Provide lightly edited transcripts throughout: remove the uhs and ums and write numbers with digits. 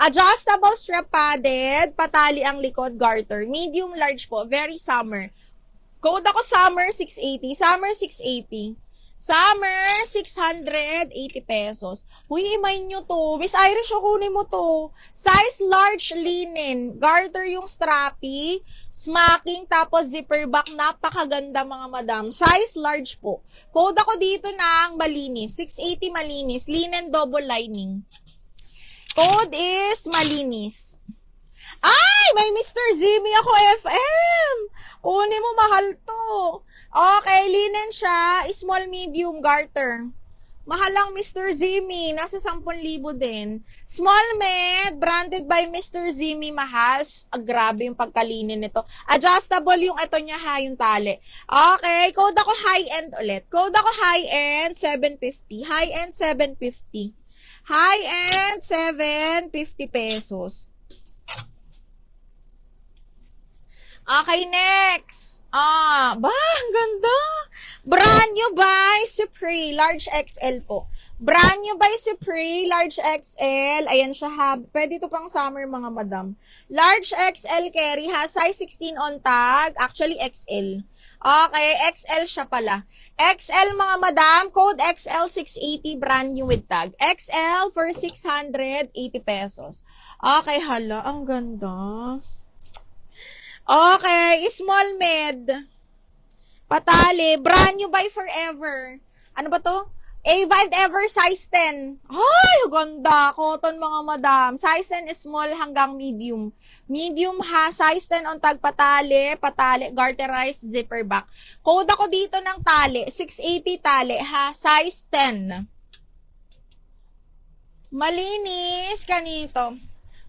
Adjustable strap padded, patali ang likod, garter. Medium large po, very summer. Code ako summer 680. Summer 680. Summer 680 pesos. Uy, imay nyo to. Miss Irish, kunin mo to. Size large linen. Garter yung strappy. Smacking, tapos zipper back. Napakaganda mga madam. Size large po. Code ako dito ng malinis. 680 malinis. Linen double lining. Code is malinis. Ay, may Mr. Zimmy ako FM. Kunin mo, mahal to. Okay, linen siya. Small, medium, garter. Mahal lang Mr. Zimmy. Nasa 10,000 din. Small med, branded by Mr. Zimmy. Mahal. Grabe yung pagkalinin nito. Adjustable yung ito niya ha, yung tali. Okay, code ako high-end ulit. Code ako high-end, 750. High-end, 750. High-end, 750 pesos. Okay, next. Ang ganda. Brand new by Supreme, large XL po. Brand new by Supreme, large XL. Ayan siya ha. Pwede ito pang summer mga madam. Large XL carry ha. Size 16 on tag. Actually, XL. Okay, XL siya pala. XL mga madam. Code XL 680, brand new with tag. XL for 680 pesos. Okay, hala. Ang ganda. Okay, small med. Patali, brand new by Forever. Ano ba to? Ava and Ever size 10. Ay, ganda. Cotton mga madam. Size 10 is small hanggang medium. Medium ha, size 10 on tag patali, garterized zipper back. Code ako dito ng tali, 680 tali ha, size 10. Malinis kanito.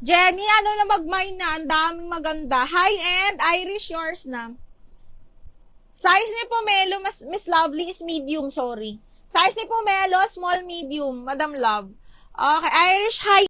Jenny, ano na mag-mine na? Ang daming maganda. High-end, Irish yours na. Size ni Pomelo, Miss Lovely is medium, sorry. Size ni Pomelo, small, medium, Madam Love. Okay, Irish high